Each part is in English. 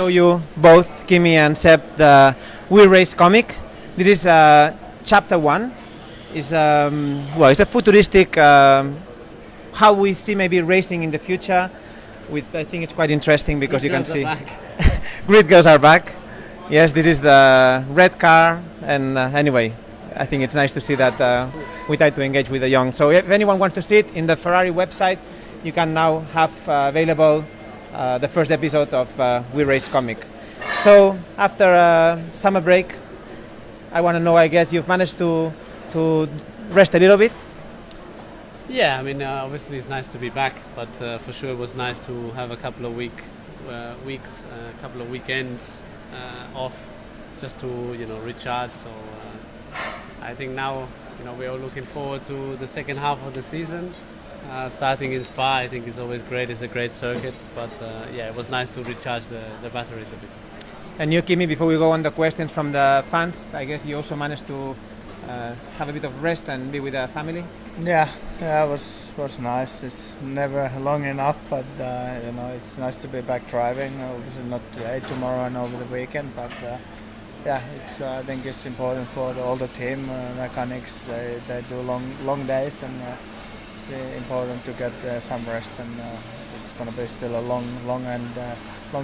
Show you both, Kimi and Seb, the We Race comic. This is chapter 1. It's it's a futuristic how we see maybe racing in the future. I think it's quite interesting because you can see grid girls are back. Yes, this is the red car, and anyway, I think it's nice to see that we try to engage with the young. So if anyone wants to see it in the Ferrari website, you can now have available the first episode of We Race comic. So after summer break, I want to know, I guess you've managed to rest a little bit? Yeah, I mean, obviously it's nice to be back, but for sure it was nice to have a couple of weeks, a couple of weekends off, just to recharge. So I think now we are looking forward to the second half of the season. Starting in Spa, I think is always great. It's a great circuit, but it was nice to recharge the batteries a bit. And you, Kimi, before we go on the questions from the fans, I guess you also managed to have a bit of rest and be with the family. Yeah, it was nice. It's never long enough, but it's nice to be back driving. Obviously not today, tomorrow, and over the weekend, but it's I think it's important for all the team mechanics. They do long days, and it's important to get some rest. And it's going to be still a long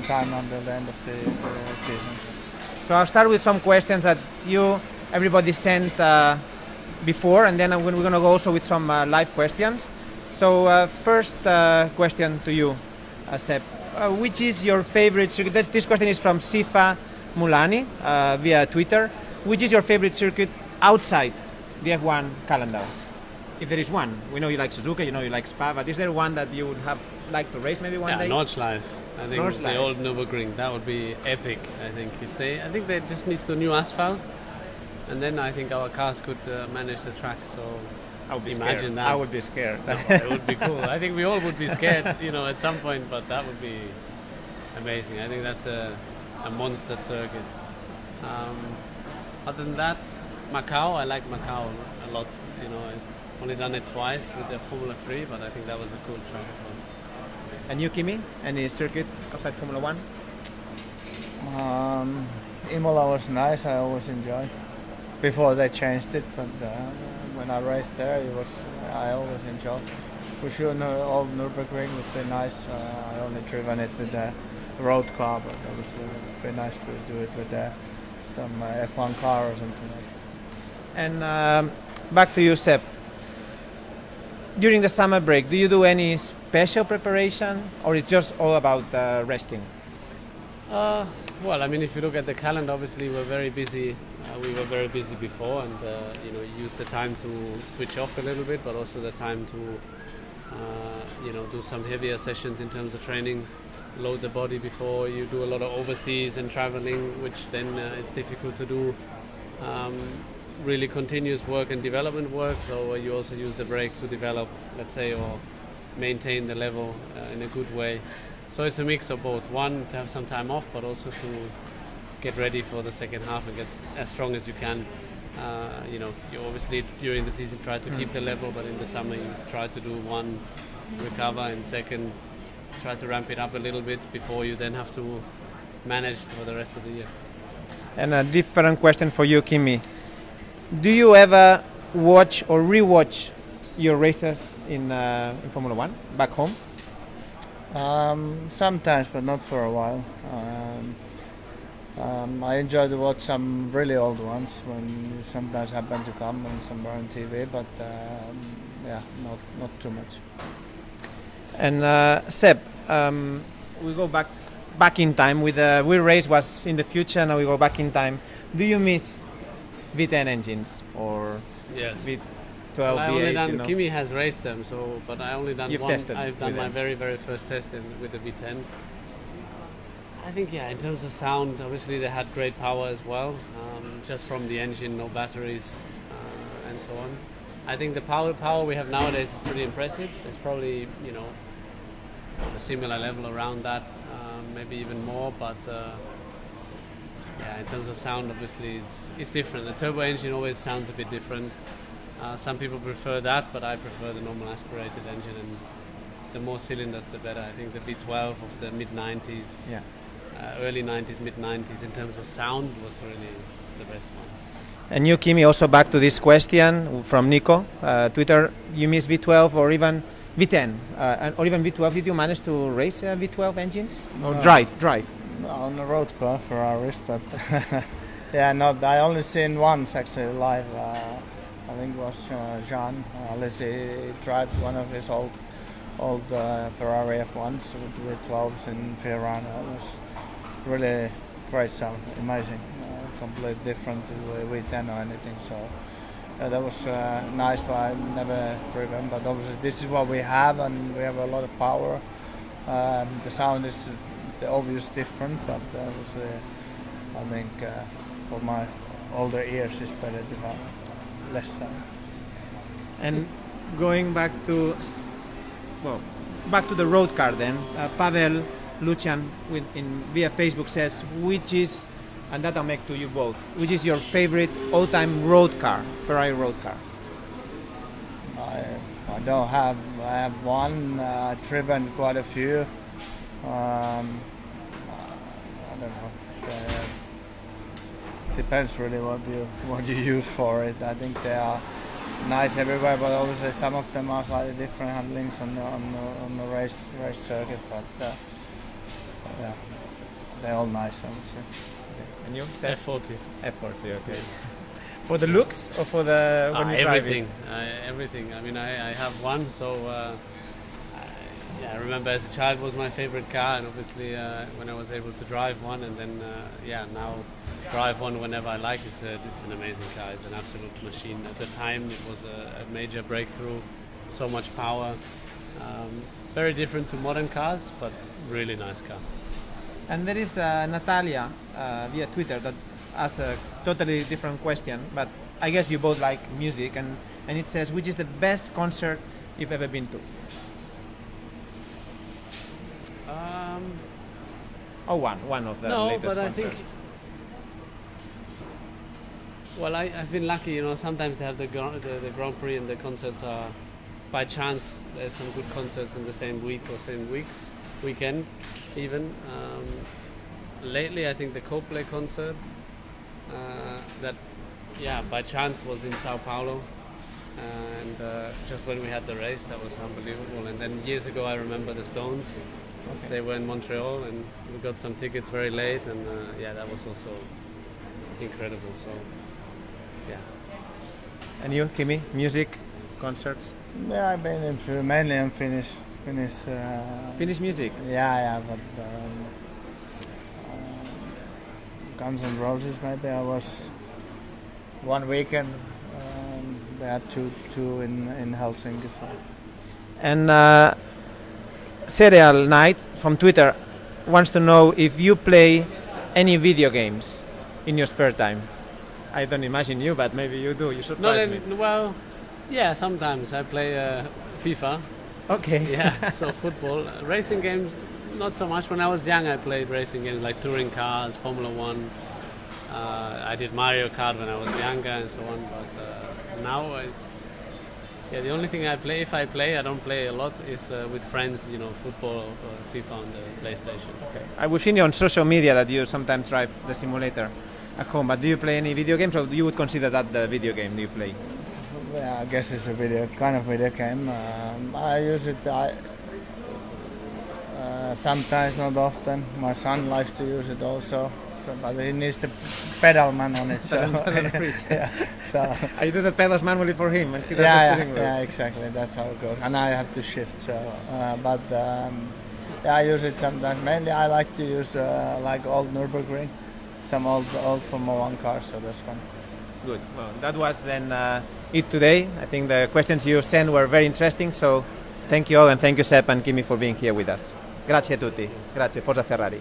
time until the end of the season. So I'll start with some questions that everybody sent before, and then we're going to go also with some live questions. So first question to you, Seb. Which is your favorite circuit? This question is from Sifa Mulani via Twitter. Which is your favorite circuit outside the F1 calendar? If there is one. We know you like Suzuka, you like Spa, but is there one that you would have liked to race maybe one day? Nordschleife. I think the old Nürburgring, that would be epic. I think they just need the new asphalt, and then I think our cars could manage the track. So I would be imagine scared. that. I would be scared. No, it would be cool. I think we all would be scared, at some point, but that would be amazing. I think that's a monster circuit. Other than that, Macau, I like Macau a lot. I've only done it twice with the Formula 3, but I think that was a cool track as well. And you, Kimi, any circuit outside Formula 1? Imola was nice. I always enjoyed. Before they changed it, but when I raced there, I always enjoyed. For sure, old Nürburgring would be nice. I only driven it with the road car, but it would be nice to do it with some F1 car or something like that. And back to you, Seb. During the summer break, do you do any special preparation, or it's just all about resting? Well, I mean, if you look at the calendar, obviously we're very busy. We were very busy before, and use the time to switch off a little bit, but also the time to do some heavier sessions in terms of training, load the body before you do a lot of overseas and traveling, which then it's difficult to do really continuous work and development work. So you also use the break to develop, let's say, or maintain the level in a good way. So it's a mix of both. One, to have some time off, but also to get ready for the second half and get as strong as you can. You obviously during the season try to keep the level, but in the summer you try to do one, recover, and second, try to ramp it up a little bit before you then have to manage for the rest of the year. And a different question for you, Kimi. Do you ever watch or rewatch your races in Formula 1 back home? Sometimes, but not for a while. I enjoy to watch some really old ones when you sometimes happen to come on somewhere on TV, but not too much. And Seb, we go back in time. With the We Race was in the future, now we go back in time. Do you miss V10 engines or yes. V12, well, I V8? only done, Kimi has raced them, but I only done You've one. tested I've done my them. very, very first test with the V10. I think, in terms of sound, obviously they had great power as well, just from the engine, no batteries, and so on. I think the power we have nowadays is pretty impressive. It's probably, a similar level around that, maybe even more, but in terms of sound, obviously it's different. The turbo engine always sounds a bit different. Some people prefer that, but I prefer the normal aspirated engine, and the more cylinders the better. I think the V12 of the mid-90s early 90s, mid 90s in terms of sound was really the best one. And you, Kimi, also back to this question from Nico, Twitter, you miss V12 or even V10 or even V12. Did you manage to race V12 engines or drive? On the road car Ferraris, but yeah, not. I only seen once actually live. I think it was Jean. He tried one of his old Ferrari F1s with V12s in Fiorano. It was really great sound, amazing, completely different to V10 or anything. So that was nice, but I never driven. But obviously this is what we have, and we have a lot of power. The sound is the obvious different, but obviously I think for my older ears it's better to have less sound. And going back to the road car then, Pavel Lucian via Facebook says, which is, and that I'll make to you both, which is your favorite all-time road car, Ferrari road car? I don't have. I have one. Driven quite a few. I don't know. Depends really what you use for it. I think they are nice everywhere, but obviously some of them are slightly different handlings on the race circuit. But yeah, they're all nice, I would say. And you? F40. F40, okay. For the looks or for the when you drive everything, everything. I mean, I have one, so I remember as a child was my favorite car, and obviously when I was able to drive one, and then now drive one whenever I like. It's an amazing car. It's an absolute machine. At the time, it was a major breakthrough. So much power. Very different to modern cars, but really nice car. And there is Natalia via Twitter that asks a totally different question, but I guess you both like music, and it says, which is the best concert you've ever been to? One of the latest but concerts. I think, well, I've been lucky, you know, sometimes they have the Grand Prix and the concerts are, by chance, there's some good concerts in the same week or same weekend even. Lately I think the Coldplay concert, that by chance was in Sao Paulo, and just when we had the race, that was unbelievable. And then years ago I remember the Stones. Okay. They were in Montreal, and we got some tickets very late, and that was also incredible. So yeah. And you, Kimi, music, concerts? Yeah, I've been mainly in Finnish music. Yeah, but Guns N' Roses maybe. I was one weekend. They had two in Helsinki. So. And Serial Knight from Twitter wants to know if you play any video games in your spare time. I don't imagine you, but maybe you do. You surprise me. Well, yeah, sometimes I play FIFA. Okay. Yeah, so football. Racing games, not so much. When I was young, I played racing games like touring cars, Formula One. I did Mario Kart when I was younger and so on. But now, the only thing I play, if I play, I don't play a lot, is with friends, you know, football or FIFA on the PlayStation. Okay. I've seen you on social media that you sometimes drive the simulator at home, but do you play any video games, or do you would consider that the video game you play? Yeah, I guess it's a kind of video game. I use it sometimes, not often. My son likes to use it also, but he needs the pedal man on it. So yeah, so I do the pedals manually for him, and he does yeah, the steering wheel. Yeah, exactly. That's how it goes, and I have to shift. So, I use it sometimes. Mainly, I like to use like old Nürburgring, some old Formula One cars. So that's fun. Good. Well, that was then it today. I think the questions you sent were very interesting. So, thank you all, and thank you Seb and Kimi for being here with us. Grazie a tutti. Grazie. Forza Ferrari.